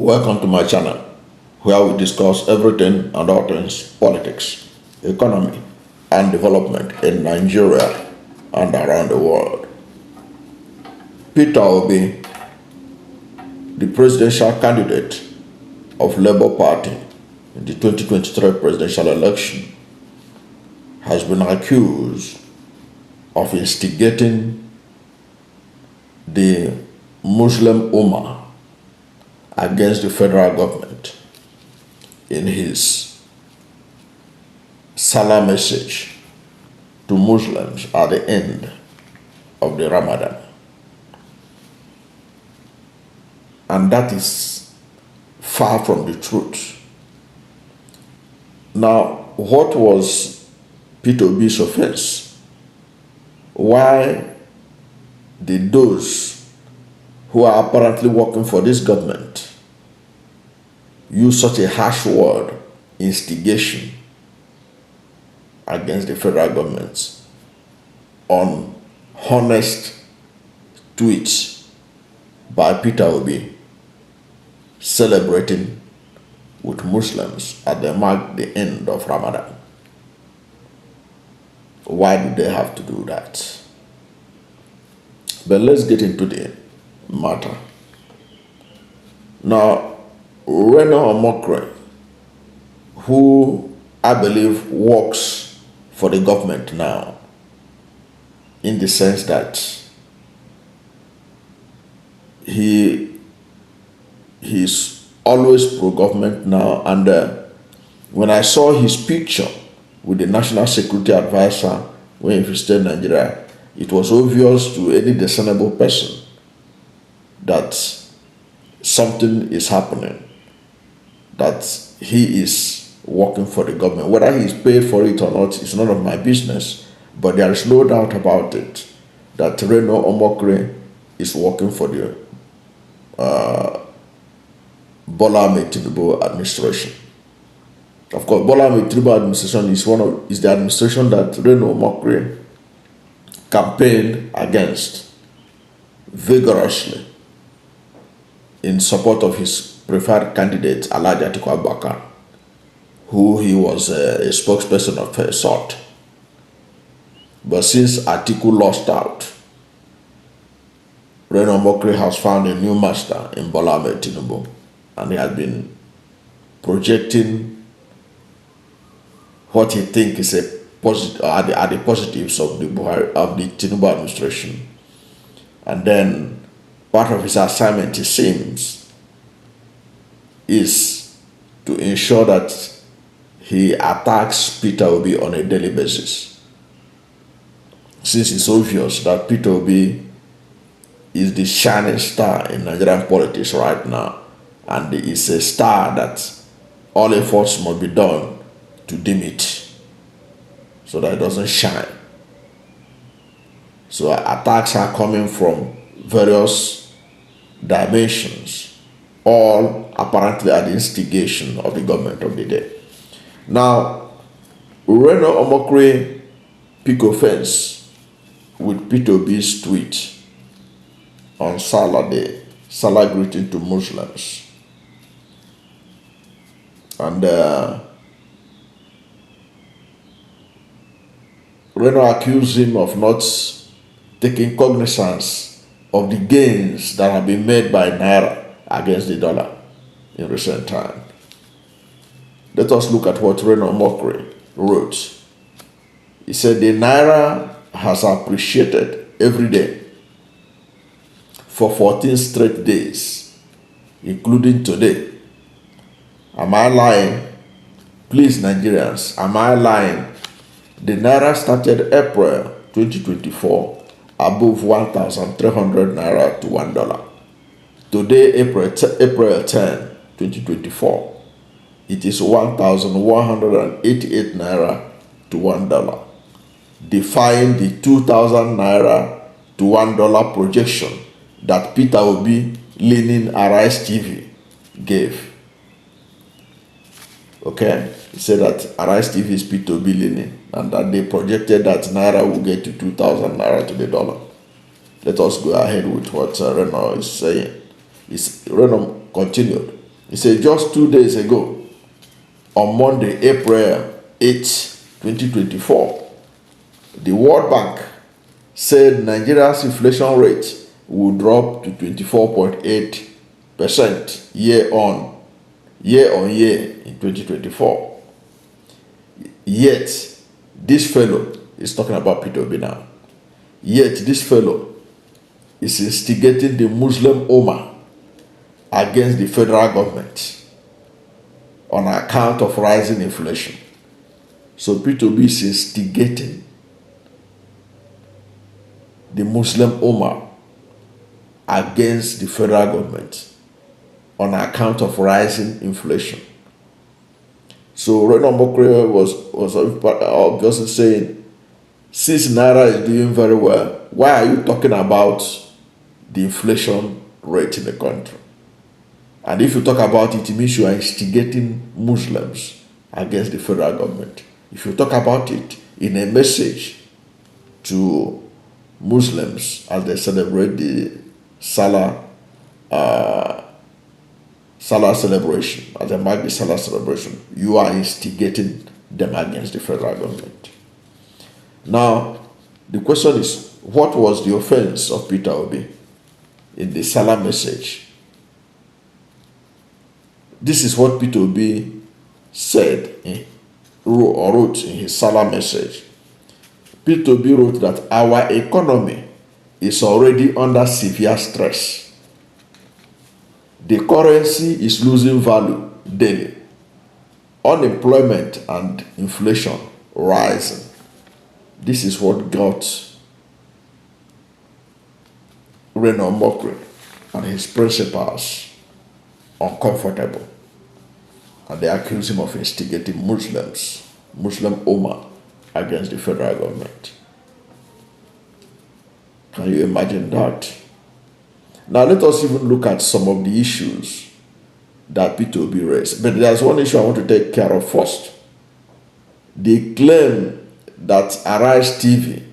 Welcome to my channel, where we discuss everything and all things politics, economy, and development in Nigeria and around the world. Peter Obi, the presidential candidate of Labour Party in the 2023 presidential election, has been accused of instigating the Muslim Ummah against the federal government in his Sallah message to Muslims at the end of the Ramadan. And that is far from the truth. Now, what was Peter Obi's offense? Why did those who are apparently working for this government use such a harsh word, instigation, against the federal government on honest tweets by Peter Obi celebrating with Muslims at the end of Ramadan? Why did they have to do that? But let's get into the matter. Now, Reno Omokri, who I believe works for the government now, in the sense that he's always pro-government now, and when I saw his picture with the National Security Advisor when he visited Nigeria, it was obvious to any discernible person that something is happening, that he is working for the government. Whether he's paid for it or not is none of my business, but there is no doubt about it that Reno Omokri is working for the Bola Ahmed Tinubu administration. Of course, Bola Ahmed Tinubu administration is the administration that Reno Omokri campaigned against vigorously in support of his preferred candidate, Alhaji Atiku Abubakar, who he was a spokesperson of a sort. But since Atiku lost out, Reno Omokri has found a new master in Bola Ahmed Tinubu, and he has been projecting what he thinks is are the positives of the Tinubu administration. And then part of his assignment, it seems, is to ensure that he attacks Peter Obi on a daily basis. Since it's obvious that Peter Obi is the shining star in Nigerian politics right now, and it's a star that all efforts must be done to dim it so that it doesn't shine. So attacks are coming from various dimensions, all apparently at the instigation of the government of the day. Now, Reno Omokri picked offense with Peter Obi's tweet on Sallah Day, Sallah greeting to Muslims. And Reno accused him of not taking cognizance of the gains that have been made by Naira against the dollar in recent time. Let us look at what Reno Omokri wrote. He said, the Naira has appreciated every day for 14 straight days, including today. Am I lying? Please, Nigerians, am I lying? The Naira started April 2024 above 1,300 Naira to $1. Today, April 10, 2024, it is 1,188 Naira to $1, defying the 2,000 Naira to $1 projection that Peter Obi leaning Arise TV gave. Okay, he said that Arise TV is Peter Obi leaning, and that they projected that Naira will get to 2,000 Naira to the dollar. Let us go ahead with what Reno is saying. Reno continued. He said just 2 days ago, on Monday, April 8, 2024, the World Bank said Nigeria's inflation rate will drop to 24.8% year on year in 2024. Yet, this fellow is talking about Peter Obi now. Yet, this fellow is instigating the Muslim Ummah against the federal government on account of rising inflation. So Peter Obi is instigating the Muslim Ummah against the federal government on account of rising inflation. So Reno Omokri was obviously saying, since Naira is doing very well, why are you talking about the inflation rate in the country? And if you talk about it, it means you are instigating Muslims against the federal government. If you talk about it in a message to Muslims as they celebrate the Sallah celebration, as they mark the Sallah celebration, you are instigating them against the federal government. Now, the question is, what was the offense of Peter Obi in the Sallah message? This is what Peter Obi said or wrote in his Sallah message. Peter Obi wrote that our economy is already under severe stress. The currency is losing value daily. Unemployment and inflation rising. This is what got Reno Omokri and his principals uncomfortable. And they accuse him of instigating Muslim Ummah against the federal government. Can you imagine that? Now let us even look at some of the issues that Peter Obi raised. But there's one issue I want to take care of first. The claim that Arise TV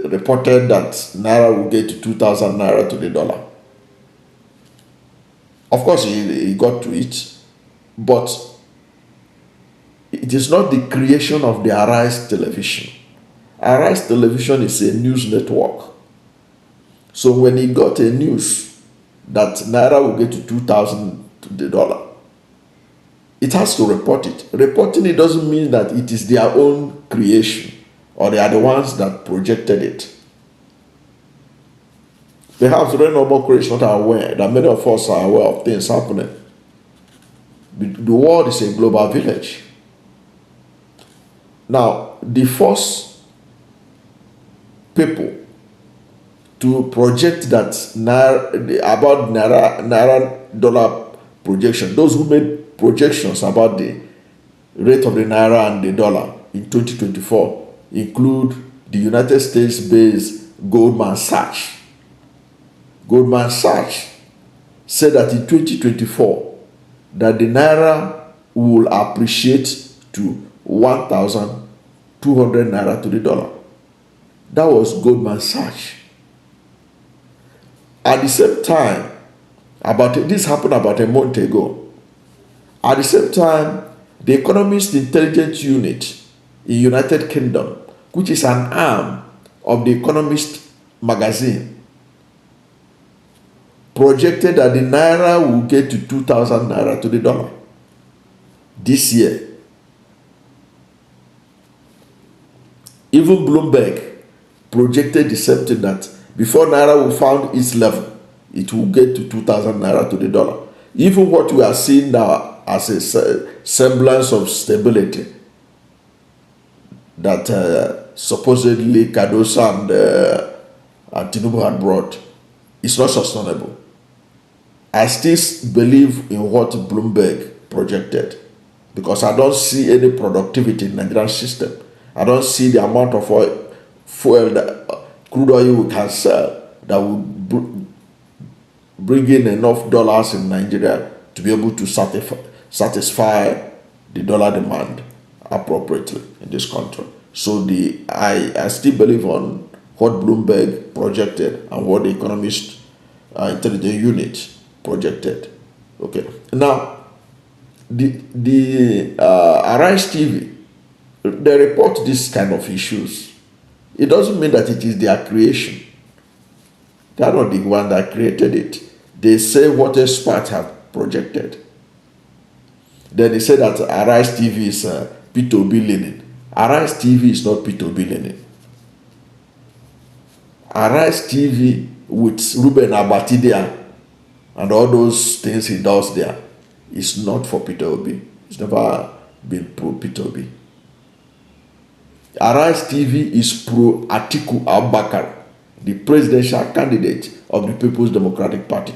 reported that Naira will get to 2,000 Naira to the dollar. Of course, he got to it, but it is not the creation of the Arise television. Arise television is a news network. So when he got a news that Naira will get to 2,000 to the dollar, it has to report it. Reporting it doesn't mean that it is their own creation or they are the ones that projected it. Perhaps Reno Omokri is not aware that many of us are aware of things happening. The world is a global village. Now, the first people to project that about Naira dollar projection, those who made projections about the rate of the Naira and the dollar in 2024 include the United States-based Goldman Sachs. Goldman Sachs said that in 2024 that the Naira will appreciate to 1,200 Naira to the dollar. That was Goldman Sachs. At the same time, this happened about a month ago. At the same time, the Economist Intelligence Unit in United Kingdom, which is an arm of the Economist magazine, projected that the Naira will get to 2,000 Naira to the dollar this year. Even Bloomberg projected the same thing, that before Naira will found its level, it will get to 2,000 Naira to the dollar. Even what we are seeing now as a semblance of stability that supposedly Cardoso and Tinubu had brought is not sustainable. I still believe in what Bloomberg projected because I don't see any productivity in the Nigerian system. I don't see the amount of crude oil we can sell that will bring in enough dollars in Nigeria to be able to satisfy the dollar demand appropriately in this country. So I still believe on what Bloomberg projected and what the Economist Intelligence Unit projected. Okay. Now, the Arise TV, they report this kind of issues. It doesn't mean that it is their creation. They are not the one that created it. They say what experts have projected. Then they say that Arise TV is Peter Obi leaning. Arise TV is not Peter Obi leaning. Arise TV with Ruben Abati there and all those things he does there is not for Peter Obi. It's never been pro Peter Obi. Arise TV is pro Atiku Abubakar, the presidential candidate of the People's Democratic Party.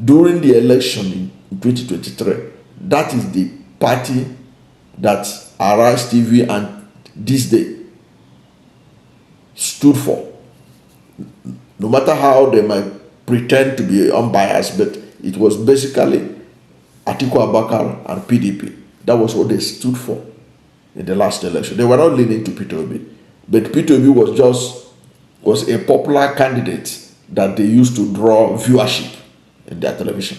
During the election in 2023, that is the party that Arise TV and this day stood for. No matter how they might pretend to be unbiased, but it was basically Atiku Abubakar and PDP. That was what they stood for in the last election. They were not leaning to Peter Obi, but Peter Obi was a popular candidate that they used to draw viewership in their television.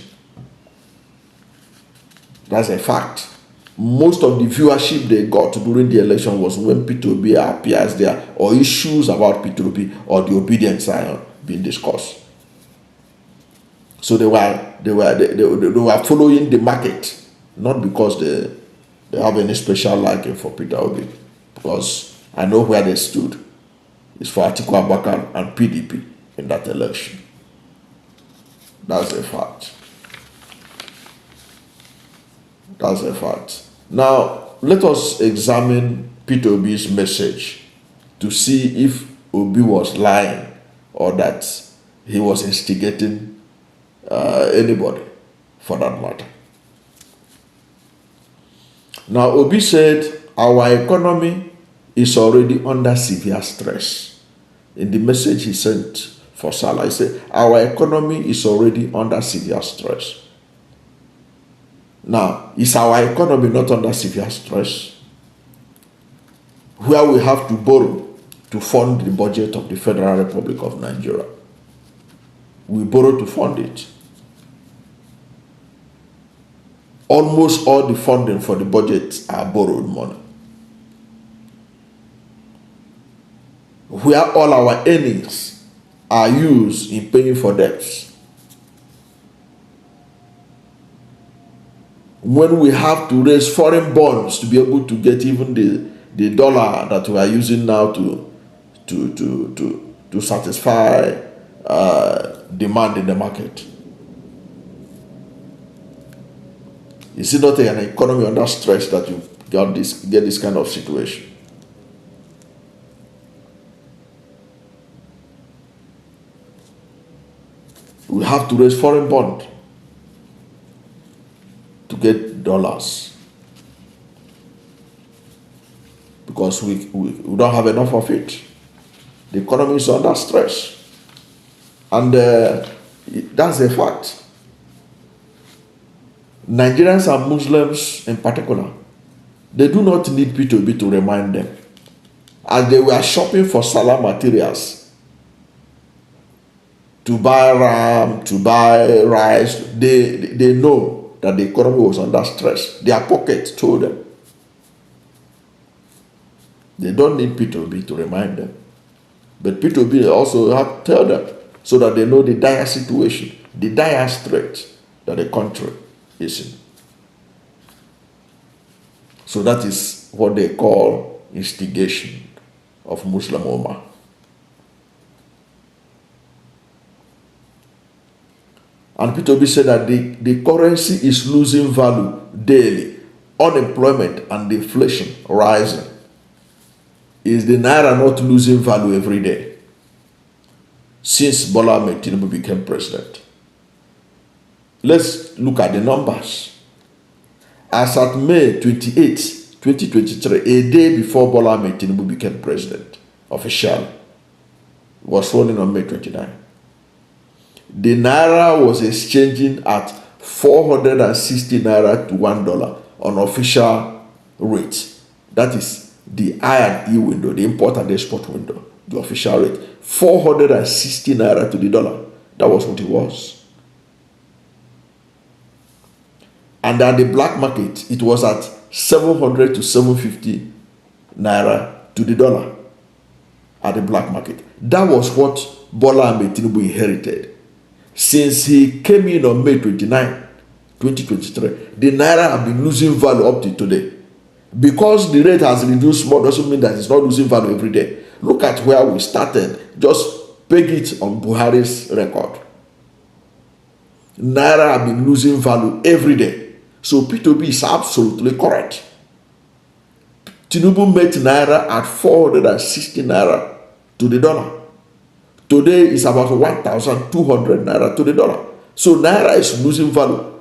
That's a fact. Most of the viewership they got during the election was when Peter Obi appears there, or issues about Peter Obi or the obedience are being discussed. So they were following the market, not because they have any special liking for Peter Obi, because I know where they stood. It's for Atiku Abubakar and PDP in that election. That's a fact. That's a fact. Now, let us examine Peter Obi's message to see if Obi was lying or that he was instigating anybody for that matter. Now, Obi said, our economy is already under severe stress. In the message he sent for Sallah, he said, our economy is already under severe stress. Now, is our economy not under severe stress? Where we have to borrow to fund the budget of the Federal Republic of Nigeria. We borrow to fund it. Almost all the funding for the budget are borrowed money. Where all our earnings are used in paying for debts. When we have to raise foreign bonds to be able to get even the dollar that we are using now to satisfy demand in the market. Is it not an economy under stress that you get this kind of situation? We have to raise foreign bond to get dollars because we don't have enough of it. The economy is under stress, and that's a fact. Nigerians and Muslims in particular, they do not need Peter Obi to remind them. As they were shopping for Sallah materials, to buy ram, to buy rice, they know that the economy was under stress. Their pockets told them. They don't need Peter Obi to remind them. But Peter Obi also have to tell them so that they know the dire situation, the dire strait that the country is in. So that is what they call instigation of Muslim Ummah. And Peter Obi said that the currency is losing value daily. Unemployment and inflation rising. Is the Naira not losing value every day since Bola Ahmed Tinubu became president? Let's look at the numbers. As at May 28, 2023, a day before Bola Ahmed Tinubu became president officially, was running on May 29. The Naira was exchanging at 460 Naira to $1 on official rate. That is the I&E window, the import and export window, the official rate. 460 Naira to the dollar. That was what it was. And at the black market, it was at 700 to 750 naira to the dollar at the black market. That was what Bola Ahmed Tinubu inherited. Since he came in on May 29, 2023, the naira have been losing value up to today. Because the rate has reduced more doesn't mean that it's not losing value every day. Look at where we started. Just peg it on Buhari's record. Naira have been losing value every day. So Peter Obi is absolutely correct. Tinubu met Naira at 460 Naira to the dollar. Today is about 1,200 Naira to the dollar. So Naira is losing value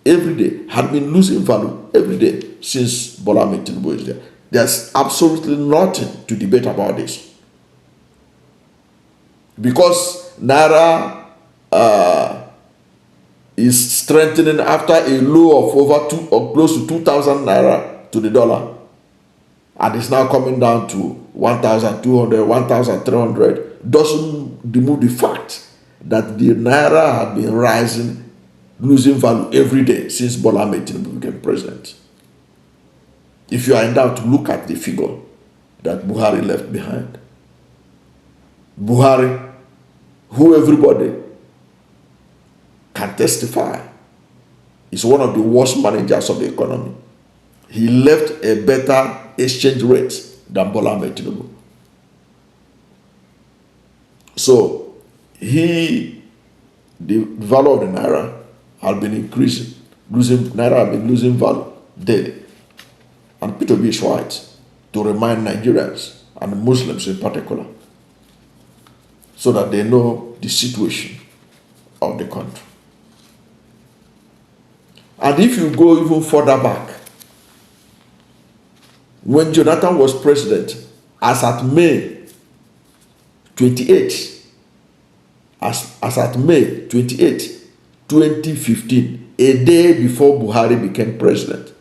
every day, had been losing value every day since Bola Ahmed Tinubu is there. There's absolutely nothing to debate about this. Because Naira is strengthening after a low of over close to 2,000 Naira to the dollar. And it's now coming down to 1,200, 1,300. Doesn't remove the fact that the Naira had been rising, losing value every day since Bola Ahmed Tinubu became president. If you are in doubt, look at the figure that Buhari left behind. Buhari, who everybody can testify, is one of the worst managers of the economy. He left a better exchange rate than Bola Ahmed Tinubu. So the value of the Naira has been increasing. Naira has been losing value daily. And Peter Obi is right to remind Nigerians and Muslims in particular so that they know the situation of the country. And if you go even further back, when Jonathan was president, as at May 28, as at May 28, 2015, a day before Buhari became president,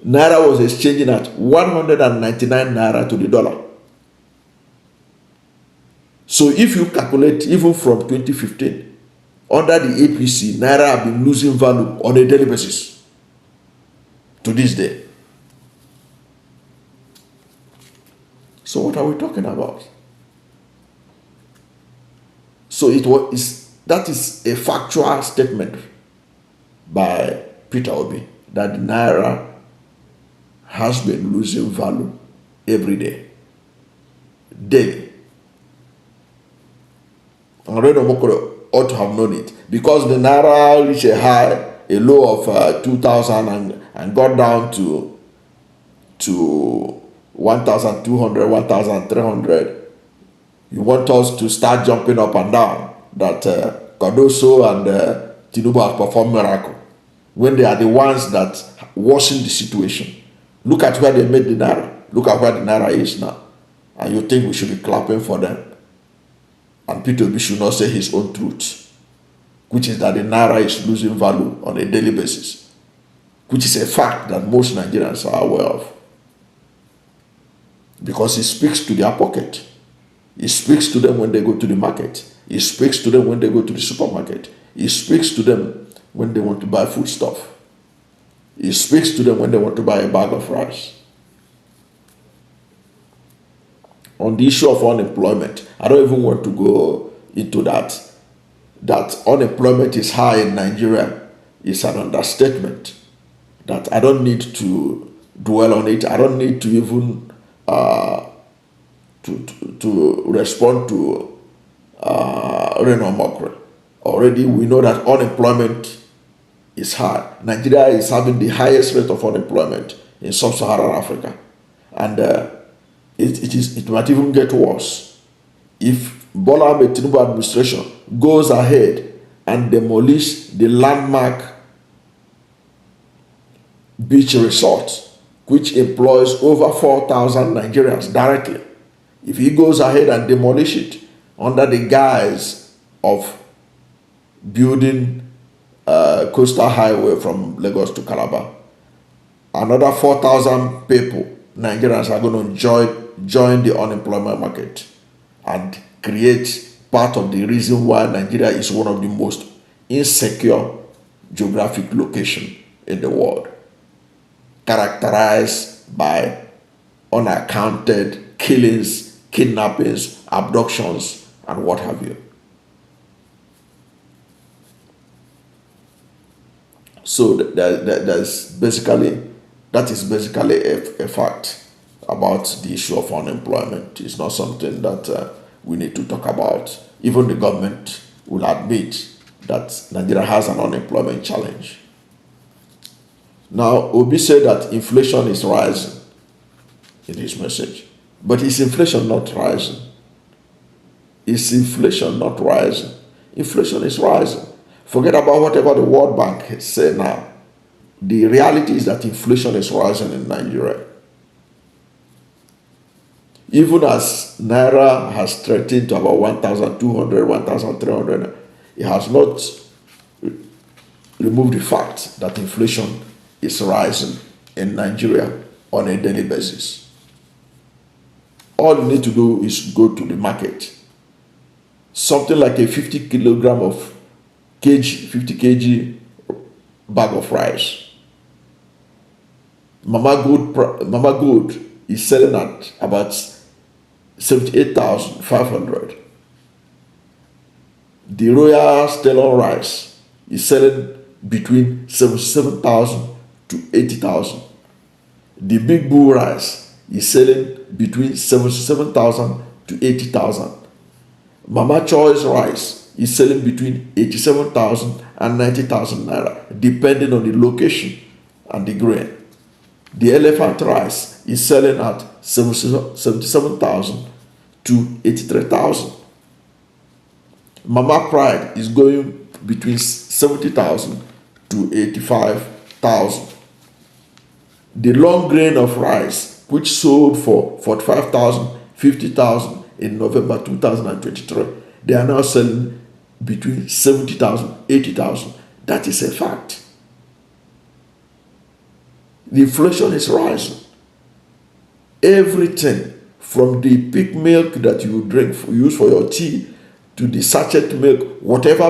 Naira was exchanging at 199 Naira to the dollar. So if you calculate even from 2015, under the APC, Naira have been losing value on a daily basis to this day. So what are we talking about? So that is a factual statement by Peter Obi that the Naira has been losing value every day, daily. And Reno Omokri ought to have known it because the Naira reached a low of 2,000 and got down to 1,200, 1,300. You want us to start jumping up and down that Cardoso and Tinubu have performed miracle when they are the ones that worsen the situation. Look at where they made the Naira. Look at where the Naira is now. And you think we should be clapping for them. And Peter Obi should not say his own truth, which is that the Naira is losing value on a daily basis, which is a fact that most Nigerians are aware of. Because it speaks to their pocket. It speaks to them when they go to the market. It speaks to them when they go to the supermarket. It speaks to them when they want to buy food stuff. It speaks to them when they want to buy a bag of rice. On the issue of unemployment, I don't even want to go into that. That unemployment is high in Nigeria is an understatement. That I don't need to dwell on it. I don't need to even to respond to Reno Omokri. Already we know that unemployment is high. Nigeria is having the highest rate of unemployment in sub-Saharan Africa. And it might even get worse if Bola Ahmed Tinubu administration goes ahead and demolish the landmark beach resort, which employs over 4,000 Nigerians directly. If he goes ahead and demolish it under the guise of building a coastal highway from Lagos to Calabar, another 4,000 people, Nigerians, are going to join the unemployment market and create part of the reason why Nigeria is one of the most insecure geographic location in the world, characterized by unaccounted killings, kidnappings, abductions, and what have you. So that is basically a fact about the issue of unemployment. It's not something that we need to talk about. Even the government will admit that Nigeria has an unemployment challenge. Now, Obi said that inflation is rising in his message. But is inflation not rising? Is inflation not rising? Inflation is rising. Forget about whatever the World Bank said now. The reality is that inflation is rising in Nigeria. Even as Naira has threatened to about 1,200, 1,300, it has not removed the fact that inflation is rising in Nigeria on a daily basis. All you need to do is go to the market. Something like a 50 kg bag of rice. Mama Gold is selling at about 78,500. The Royal Stellon rice is selling between 77,000 to 80,000. The Big Bull rice is selling between 77,000 to 80,000. Mama Choice rice is selling between 87,000 and 90,000 naira, depending on the location and the grain. The elephant rice is selling at 77,000 to 83,000. Mama Pride is going between 70,000 to 85,000. The long grain of rice, which sold for 45,000, 50,000 in November 2023, they are now selling between 70,000, 80,000. That is a fact. The inflation is rising. Everything from the pig milk that you drink, use for your tea, to the sachet milk, whichever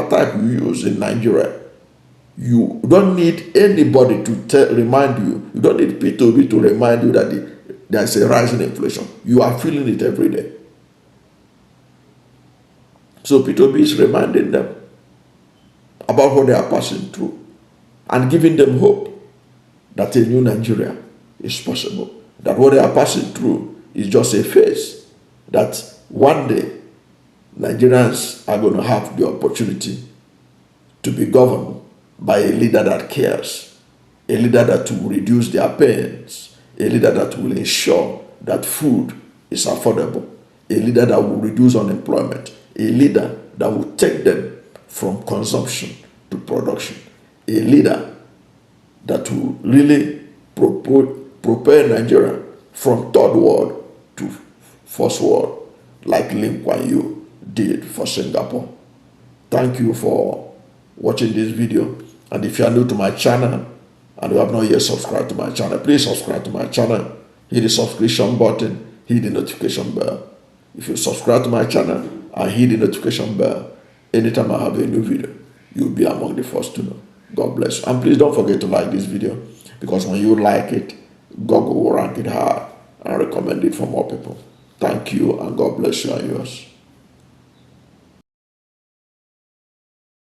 type you use in Nigeria, you don't need anybody to remind you. You don't need Peter Obi to remind you that there's a rise in inflation. You are feeling it every day. So Peter Obi is reminding them about what they are passing through and giving them hope that a new Nigeria is possible. That what they are passing through is just a phase. That one day Nigerians are going to have the opportunity to be governed by a leader that cares, a leader that will reduce their pains, a leader that will ensure that food is affordable, a leader that will reduce unemployment, a leader that will take them from consumption to production, a leader that will really prepare Nigeria from third world to first world, like Lim Kuan Yew did for Singapore. Thank you for watching this video. And if you are new to my channel and you have not yet subscribed to my channel, please subscribe to my channel. Hit the subscription button, hit the notification bell. If you subscribe to my channel and hit the notification bell, anytime I have a new video, you'll be among the first to know. God bless you. And please don't forget to like this video, because when you like it, Google will rank it high and recommend it for more people. Thank you, and God bless you and yours.